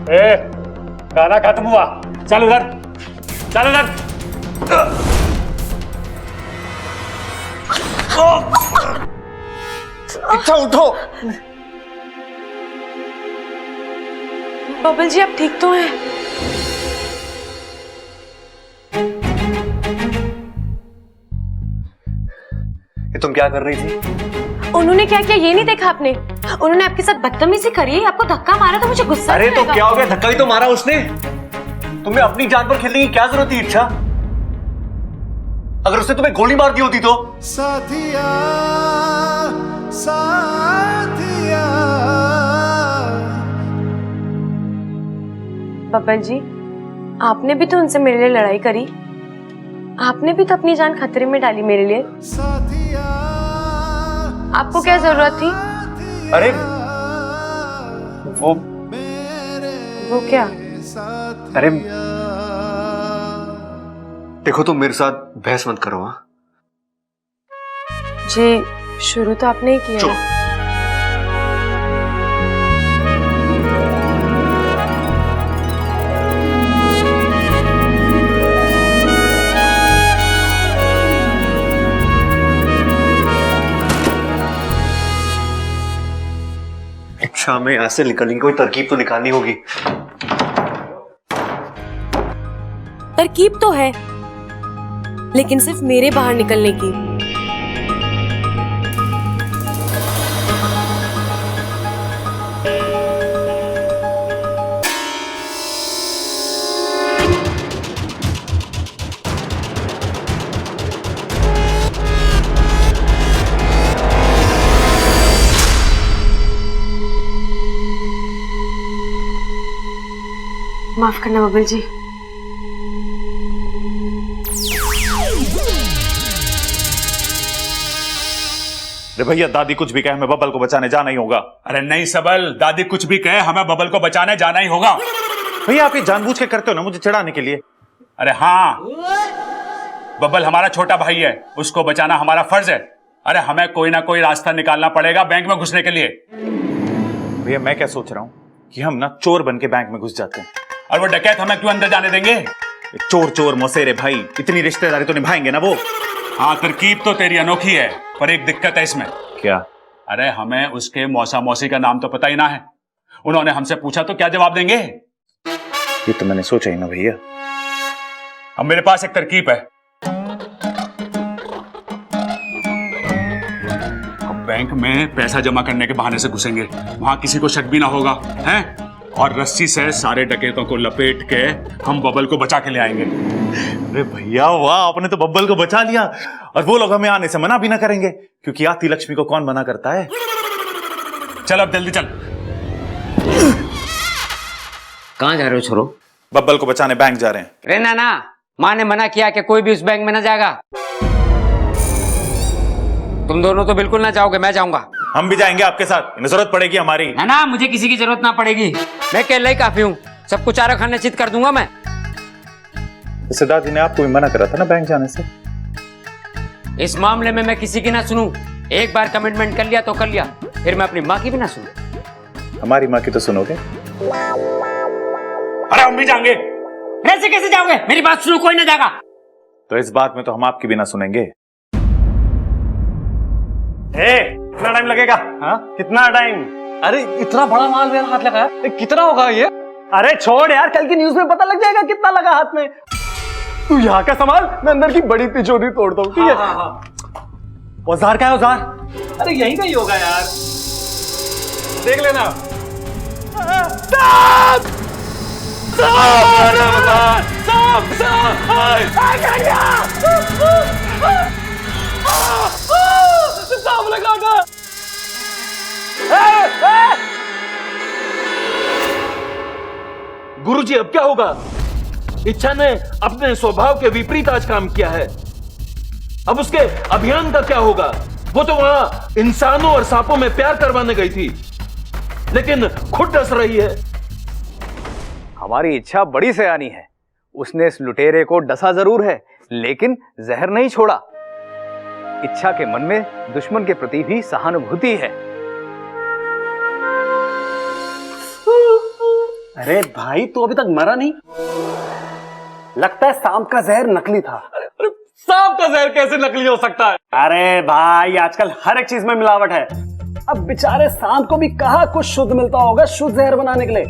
ए, गाना खत्म हुआ, चल उधर, चल उधर। इच्छा उठो। बबल जी आप ठीक तो हैं? ये तुम क्या कर रही थी? उन्होंने क्या किया ये नहीं देखा आपने? उन्होंने आपके साथ बदतमीजी करी, आपको धक्का मारा तो मुझे गुस्सा अरे नहीं तो आएगा। क्या हो गया? धक्का ही तो मारा उसने। तुम्हें अपनी जान पर खेलने की क्या जरूरत थी इच्छा? अगर उसने तुम्हें गोली मार दी होती तो? साथिया साथिया। बबल जी आपने भी तो उनसे मेरे लिए लड़ाई करी, आपने भी तो अपनी जान खतरे में डाली मेरे लिए। आपको क्या जरूरत थी? अरे वो क्या? अरे देखो तुम मेरे साथ बहस मत करो। हाँ जी शुरू तो आपने ही किया। चुप। अच्छा मैं यहां से निकलने की कोई तरकीब तो निकालनी होगी। तरकीब तो है लेकिन सिर्फ मेरे बाहर निकलने की। माफ करना बबल जी। अरे भैया दादी कुछ भी कहे हमें बबल को बचाने जाना ही होगा। अरे नहीं सबल, दादी कुछ भी कहे हमें बबल को बचाने जाना ही होगा। भैया आप ये जानबूझ के करते हो ना मुझे चिढ़ाने के लिए। अरे हाँ, बबल हमारा छोटा भाई है, उसको बचाना हमारा फर्ज है। अरे हमें कोई ना कोई रास्ता निकालना पड़ेगा बैंक में घुसने के लिए। भैया मैं क्या सोच रहा हूँ कि हम ना चोर बन के बैंक में घुस जाते हैं। और वो डकैत हमें क्यों अंदर जाने देंगे? चोर चोर मौसेरे भाई, इतनी रिश्तेदारी तो निभाएंगे ना वो। हाँ तरकीब तो तेरी अनोखी है, पर एक दिक्कत है इसमें। क्या? अरे हमें उसके मौसा मौसी का नाम तो पता ही ना है। उन्होंने हमसे पूछा तो क्या जवाब देंगे? ये तो मैंने सोचा ही ना भैया। अब मेरे पास एक तरकीब है। अब बैंक में पैसा जमा करने के बहाने से घुसेंगे, वहां किसी को शक भी ना होगा, हैं? और रस्सी से सारे डकैतों को लपेट के हम बबल को बचा के ले आएंगे। अरे भैया वाह, आपने तो बब्बल को बचा लिया। और वो लोग हमें आने से मना भी ना करेंगे, क्योंकि आती लक्ष्मी को कौन मना करता है। चल अब जल्दी चल। कहाँ जा रहे हो छोरो? बब्बल को बचाने बैंक जा रहे हैं। रे नाना, माँ ने मना किया कि कोई भी उस बैंक में ना जाएगा। तुम दोनों तो बिल्कुल ना जाओगे, मैं जाऊंगा। हम भी जाएंगे आपके साथ, इन्हें जरूरत पड़ेगी हमारी। ना ना, मुझे किसी की जरूरत ना पड़ेगी, मैं अकेले ही काफी हूँ। सब कुछ चारा खाने चित कर दूंगा मैं। सिद्धार्थ जी ने आपको भी मना करा था ना बैंक जाने से। इस मामले में मैं किसी की ना सुनूं। एक बार कमिटमेंट कर लिया तो कर लिया, फिर मैं अपनी माँ की भी ना सुनूं। हमारी माँ की तो सुनोगे। अरे हम भी जाएंगे। ऐसे कैसे जाओगे? मेरी बात सुनो, कोई ना जाएगा। तो इस बात में तो हम आपकी भी ना सुनेंगे। कितना टाइम लगेगा? हाँ कितना टाइम? अरे इतना बड़ा माल मेरा हाथ लगा है, कितना होगा ये? अरे छोड़ यार, कल की न्यूज में पता लग जाएगा कितना लगा हाथ में। तू यहाँ का संभाल, मैं अंदर की बड़ी तिजोरी तोड़ता हूँ, ठीक है? औजार क्या है औजार? अरे यहीं का ही होगा यार, देख लेना। सांप लगा था। गुरुजी अब क्या होगा? इच्छा ने अपने स्वभाव के विपरीत आज काम किया है। अब उसके अभियान का क्या होगा? वो तो वहां इंसानों और सांपों में प्यार करवाने गई थी, लेकिन खुद डस रही है। हमारी इच्छा बड़ी सयानी है, उसने इस लुटेरे को डसा जरूर है लेकिन जहर नहीं छोड़ा। इच्छा के मन में दुश्मन के प्रति भी सहानुभूति है। अरे भाई तू अभी तक मरा नहीं? लगता है सांप का जहर नकली था। सांप का जहर कैसे नकली हो सकता है? अरे भाई आजकल हर एक चीज में मिलावट है। अब बेचारे सांप को भी कहाँ कुछ शुद्ध मिलता होगा शुद्ध जहर बनाने के लिए।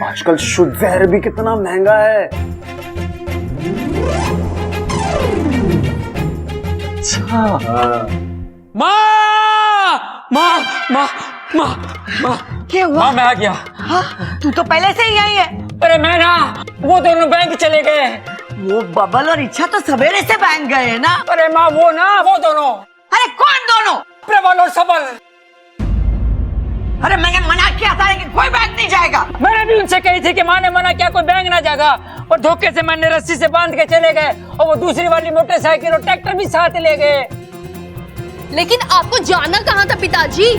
आजकल शुद्ध जहर भी कितना महंगा है। अच्छा माँ माँ माँ माँ माँ क्या हुआ? माँ मैं आ गया। हाँ, तू तो पहले से ही आई है। अरे मैं ना वो दोनों बैंक चले गए। वो बबल और इच्छा तो सवेरे से बैंक गए हैं ना। अरे माँ वो दोनों। अरे कौन दोनों? प्रबल और सबल। अरे मैंने मना किया था कि कोई बैंक नहीं जाएगा। मैंने भी उनसे कही थी कि माँ ने मना किया कोई बैंक ना जाएगा, और धोखे से मैंने रस्सी से बांध के चले गए, और वो दूसरी वाली मोटरसाइकिल और ट्रैक्टर भी साथ ले गए। लेकिन आपको जाना कहाँ था पिताजी?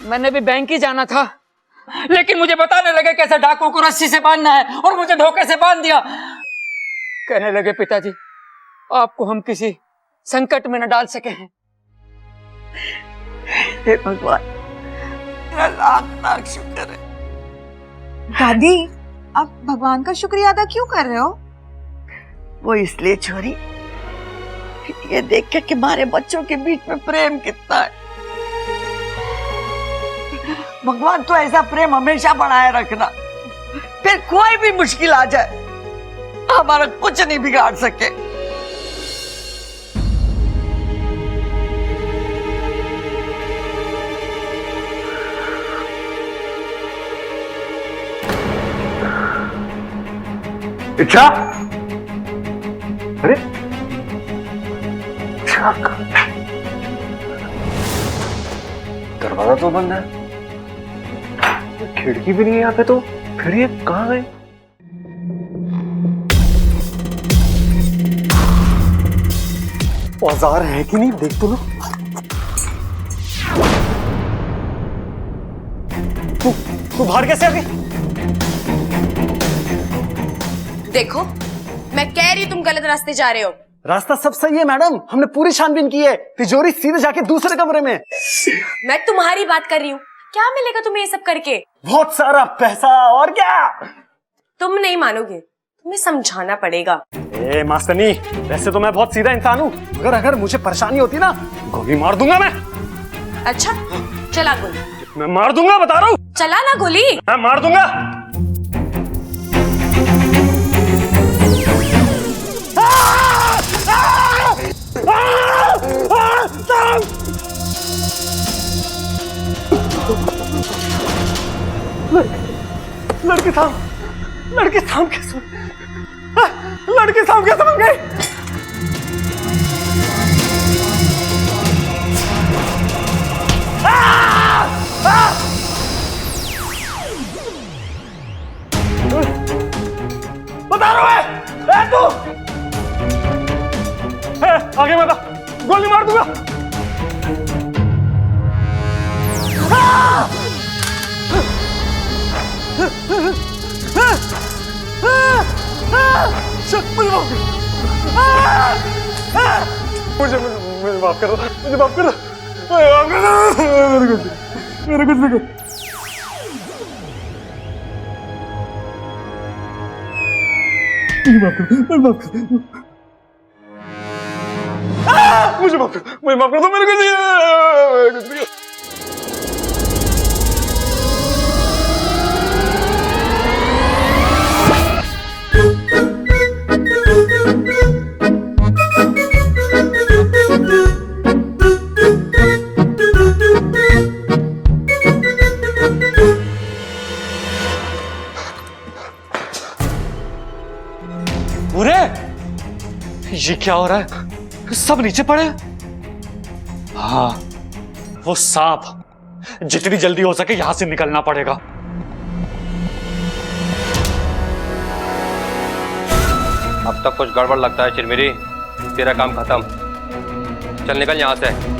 मैंने भी बैंक ही जाना था, लेकिन मुझे बताने लगे कैसे डाकुओं को रस्सी से बांधना है, और मुझे धोखे से बांध दिया। कहने लगे पिताजी आपको हम किसी संकट में न डाल सके हैं। हे भगवान, तेरा लाख लाख शुक्र है। दादी, आप भगवान का शुक्रिया अदा क्यों कर रहे हो? वो इसलिए छोरी, ये देख के कि हमारे बच्चों के बीच में प्रेम कितना है। भगवान तो ऐसा प्रेम हमेशा बनाए रखना, फिर कोई भी मुश्किल आ जाए हमारा कुछ नहीं बिगाड़ सके। इच्छा, अरे दरवाजा तो बंद है, खिड़की भी नहीं है यहाँ पे, तो फिर ये कहाँ गए? औजार है कि नहीं देख तो लो। तू बाहर कैसे आ गई? देखो मैं कह रही हूँ तुम गलत रास्ते जा रहे हो। रास्ता सब सही है मैडम, हमने पूरी छानबीन की है। तिजोरी सीधे जाके दूसरे कमरे में। मैं तुम्हारी बात कर रही हूँ। क्या मिलेगा तुम्हें ये सब करके? बहुत सारा पैसा, और क्या? तुम नहीं मानोगे, तुम्हें समझाना पड़ेगा। ए मास्टरनी, वैसे तो मैं बहुत सीधा इंसान हूँ, मगर अगर मुझे परेशानी होती ना, गोली मार दूंगा मैं। अच्छा चला गोली। मैं मार दूंगा, बता रहा हूँ। चला ना गोली। मैं मार दूंगा। लड़की साहब कैसे बन गई? बता रहा है तू। आगे बता, गोली मार दूंगा। मुझे माफ कर दो, मुझे माफ कर दो, मेरे कुछ नहीं कर। मुझे माफ कर दो, मेरे कुछ नहीं। ये क्या हो रहा है? सब नीचे पड़े। हाँ, वो सांप, जितनी जल्दी हो सके यहां से निकलना पड़ेगा। अब तक कुछ गड़बड़ लगता है चिरमिरी, तेरा काम खत्म। चल निकल यहां से।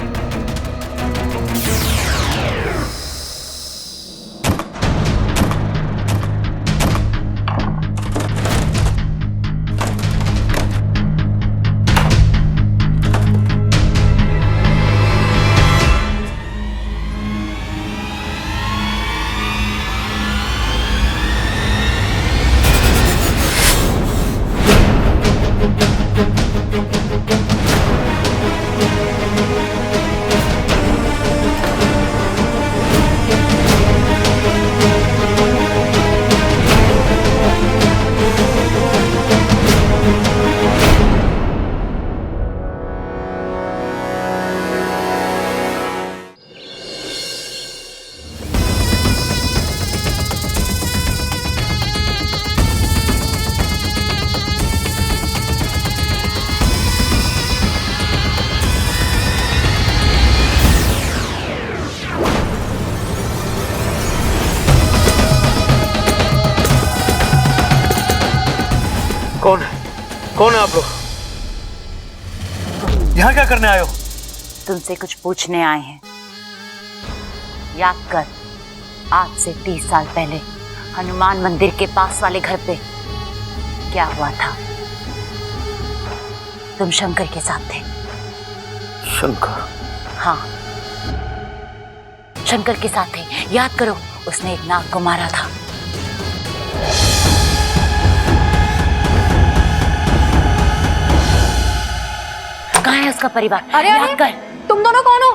कौन है आप लोग? यहाँ क्या करने आए हो? तुमसे कुछ पूछने आए हैं। याद कर, आज से 30 साल पहले हनुमान मंदिर के पास वाले घर पे क्या हुआ था? तुम शंकर के साथ थे। शंकर? हाँ, शंकर के साथ थे। याद करो, उसने एक नाग को मारा था। कहाँ है उसका परिवार? अरे याद कर। तुम दोनों कौन हो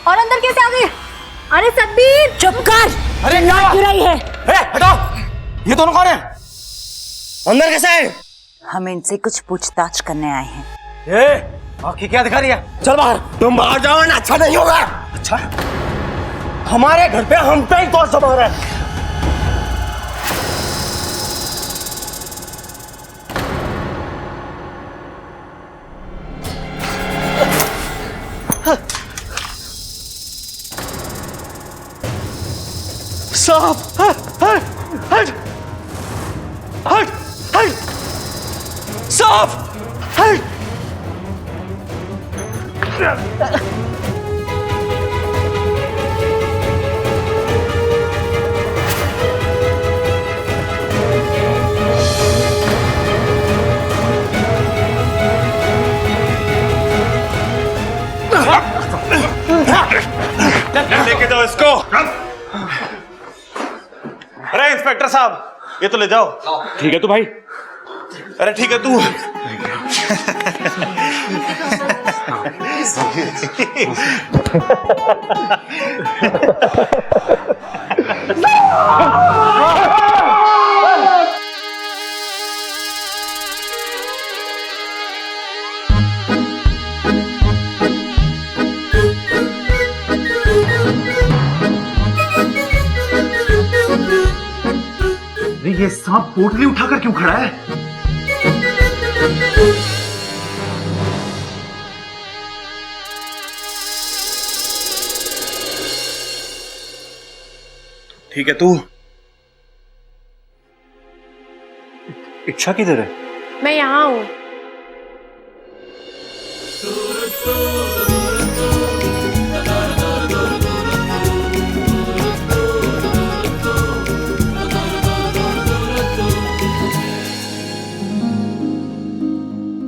और अंदर कैसे आ गए? अरे सतबीर चुप कर। अरे नाग गिराई है। हटाओ, ये दोनों कौन है? अंदर कैसे है? हम इनसे कुछ पूछताछ करने आए हैं। आँखें क्या दिखा रही है? चल बाहर। तुम बाहर जाओ ना, अच्छा नहीं होगा। अच्छा, हमारे घर पे हम पे ही कौन समा रहा है? सांप! हट! हट! हट! हट! सांप! हट! लेके जाओ इसको। अरे इंस्पेक्टर साहब, ये तो ले जाओ। ठीक है तो भाई। अरे ठीक है तू। ये सांप पोटली उठाकर क्यों खड़ा है? ठीक है तू। इच्छा किधर है? मैं यहाँ हूँ।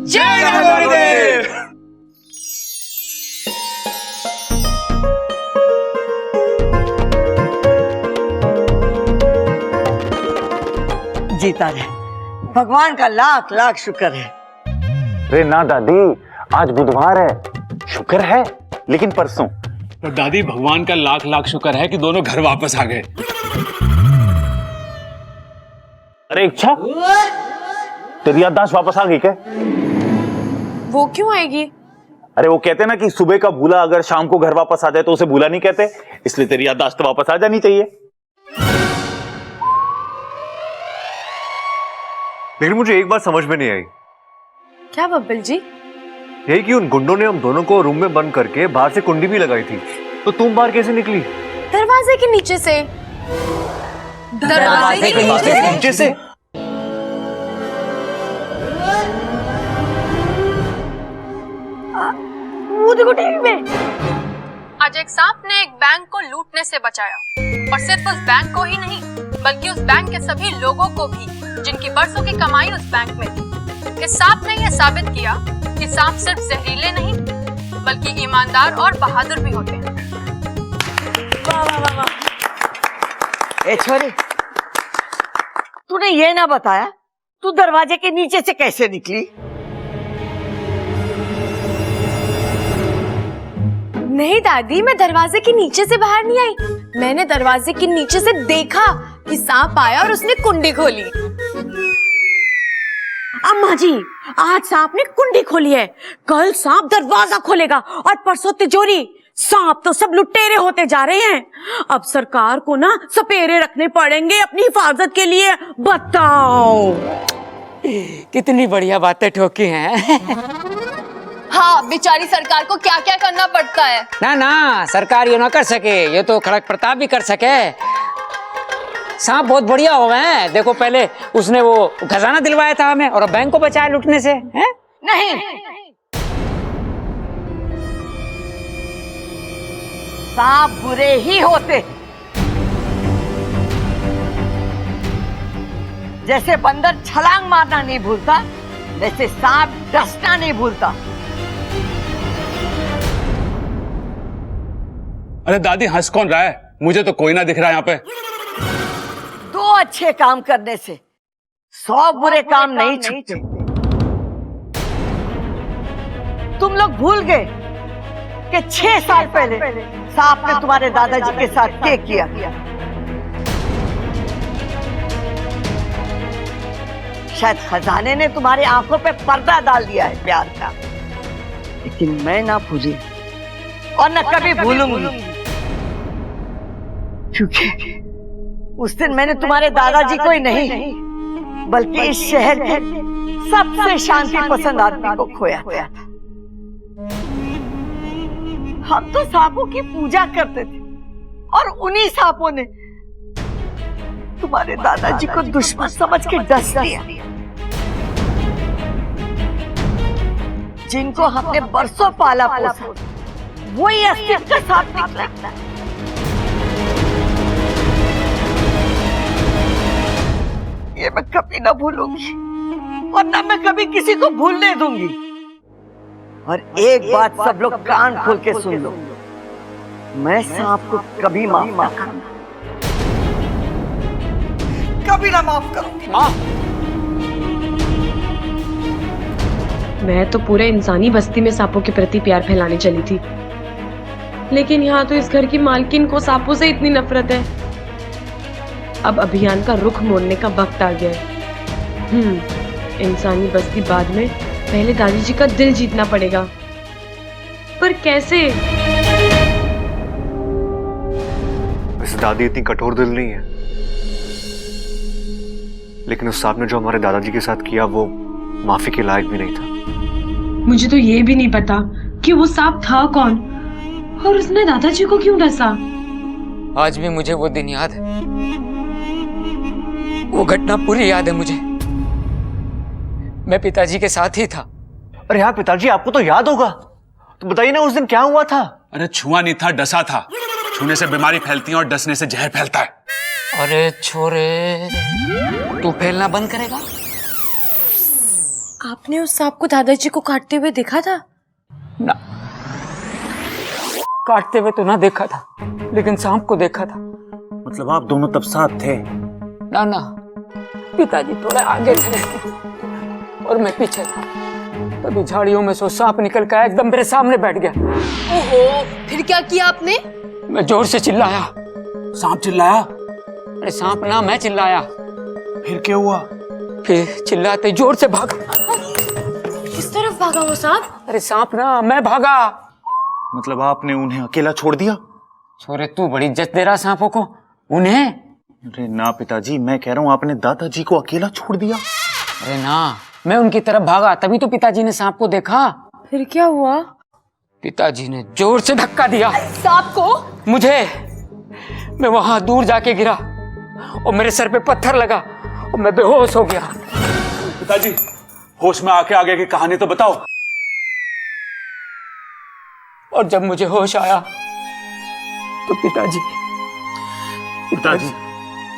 जय गुरुदेव। जीता रहे, भगवान का लाख लाख शुक्र है। अरे ना दादी, आज बुधवार है। शुक्र है, लेकिन परसों। तो दादी, भगवान का लाख लाख शुक्र है कि दोनों घर वापस आ गए। अरे इच्छा, तेरी याददाश्त वापस आ गई क्या? वो क्यों आएगी? अरे वो कहते ना कि सुबह का भूला अगर शाम को घर वापस आ जाए तो उसे भूला नहीं कहते, इसलिए तेरी याददाश्त वापस आ जानी चाहिए। लेकिन मुझे एक बात समझ में नहीं आई। क्या बब्बल जी? यही कि उन गुंडों ने हम दोनों को रूम में बंद करके बाहर से कुंडी भी लगाई थी, तो तुम बाहर कैसे निकली? दरवाजे के नीचे से। दरवाजे के नीचे से? वो देखो टीवी में। आज एक सांप ने एक बैंक को लूटने से बचाया, और सिर्फ उस बैंक को ही नहीं, बल्कि उस बैंक के सभी लोगों को भी, जिनकी बरसों की कमाई उस बैंक में थी। इस सांप ने यह साबित किया कि सांप सिर्फ जहरीले नहीं, बल्कि ईमानदार और बहादुर भी होते हैं। वाह वाह वाह वाह। ए छोरी, तूने ये ना बताया तू दरवाजे के नीचे से कैसे निकली? नहीं दादी, मैं दरवाजे के नीचे से बाहर नहीं आई। मैंने दरवाजे के नीचे से देखा कि सांप आया और उसने कुंडी खोली। अम्मा जी, आज सांप ने कुंडी खोली है, कल सांप दरवाजा खोलेगा और परसों तिजोरी। सांप तो सब लुटेरे होते जा रहे हैं। अब सरकार को ना सपेरे रखने पड़ेंगे अपनी हिफाजत के लिए। बताओ कितनी बढ़िया बातें ठोकी हैं। हाँ, बेचारी सरकार को क्या क्या करना पड़ता है। ना ना, सरकार ये ना कर सके, ये तो खड़क प्रताप भी कर सके। सांप बहुत बढ़िया हो गए हैं। देखो पहले उसने वो खजाना दिलवाया था हमें और अब बैंक को बचाया लूटने से, हैं? नहीं, सांप बुरे ही होते। जैसे बंदर छलांग मारना नहीं भूलता, वैसे सांप डसना नहीं भूलता। अरे दादी हंस कौन रहा है? मुझे तो कोई ना दिख रहा है यहाँ पे। 2 अच्छे काम करने से 100 बुरे काम नहीं छूटते। तुम लोग भूल गए कि 6 साल पहले सांप ने तुम्हारे दादाजी के साथ क्या किया। शायद खजाने ने तुम्हारी आंखों पे पर्दा डाल दिया है प्यार का, लेकिन मैं ना भूली और न कभी भूलूंगी, क्योंकि उस दिन मैंने तुम्हारे दादाजी को ही नहीं बल्कि इस शहर के सबसे शांति पसंद आदमी को खोया था। हम तो सांपों की पूजा करते थे और उन्हीं सांपों ने तुम्हारे दादाजी को दुश्मन समझ के डस दिया। जिनको हमने बरसों पाला पोसा, वही अस्तित्व का सांप निकला। ये मैं कभी ना भूलूंगी और ना मैं कभी किसी को भूलने दूंगी। और एक बात सब लोग कान खोल के सुन लो, मैं सांप को कभी माफ ना करूंगा, कभी ना माफ करूंगी। मैं तो पूरे इंसानी बस्ती में सांपों के प्रति प्यार फैलाने चली थी, लेकिन यहाँ तो इस घर की मालकिन को सांपों से इतनी नफरत है। अब अभियान का रुख मोड़ने का वक्त आ गया है। इंसानी बस्ती बाद में, पहले दादाजी का दिल जीतना पड़ेगा। पर कैसे? वैसे दादी इतनी कठोर दिल नहीं है, लेकिन उस सांप ने जो हमारे दादाजी के साथ किया वो माफी के लायक भी नहीं था। मुझे तो ये भी नहीं पता कि वो सांप था कौन और उसने दादाजी को क्यों डसा। आज भी मुझे वो दिन याद है, वो घटना पूरी याद है मुझे। मैं पिताजी के साथ ही था। अरे यार पिताजी, आपको तो याद होगा, तो बताइए ना उस दिन क्या हुआ था। अरे छुआ नहीं था, डसा था। छूने से बीमारी फैलती है और डसने से जहर फैलता है। अरे छोरे, तू फैलना बंद करेगा? आपने उस सांप को दादाजी को काटते हुए देखा था? ना, काटते हुए तो ना देखा था, लेकिन सांप को देखा था। मतलब आप दोनों तब साथ थे? ना ना, पिताजी थोड़े आगे थे और मैं पीछे था। तभी झाड़ियों में से सांप निकल कर एकदम मेरे सामने बैठ गया। ओहो, फिर क्या किया आपने? मैं जोर से चिल्लाया। सांप चिल्लाया? अरे सांप ना, मैं चिल्लाया। फिर क्या हुआ? फिर चिल्लाते जोर से भागा। किस तरफ भागा वो सांप? अरे सांप ना, मैं भागा। मतलब आपने उन्हें अकेला छोड़ दिया? छोरे, तू बड़ी इज्जत दे रहा सांपों को। उन्हें? अरे ना पिताजी, मैं कह रहा हूँ आपने दादाजी को अकेला छोड़ दिया। अरे ना, मैं उनकी तरफ भागा, तभी तो पिताजी ने सांप को देखा। फिर क्या हुआ? पिताजी ने जोर से धक्का दिया सांप को। मुझे। मैं वहां दूर जाके गिरा और मेरे सर पे पत्थर लगा और मैं बेहोश हो गया। पिताजी, होश में आके आगे की कहानी तो बताओ। और जब मुझे होश आया तो पिताजी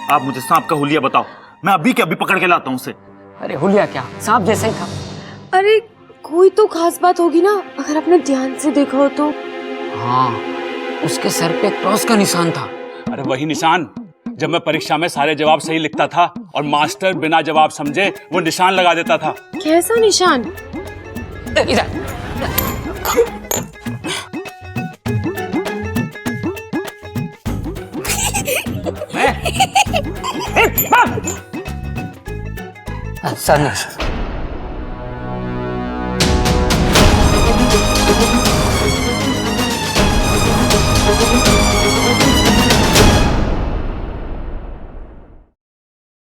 आप मुझे सांप का हुलिया बताओ, मैं अभी के अभी पकड़ के लाता हूँ उसे। अरे हुलिया क्या, सांप जैसा ही था। अरे कोई तो खास बात होगी ना, अगर आपने ध्यान से देखा हो तो। हाँ, उसके सर पे क्रॉस का निशान था। अरे वही निशान जब मैं परीक्षा में सारे जवाब सही लिखता था और मास्टर बिना जवाब समझे वो निशान लगा देता था। कैसा निशान? इधर। सर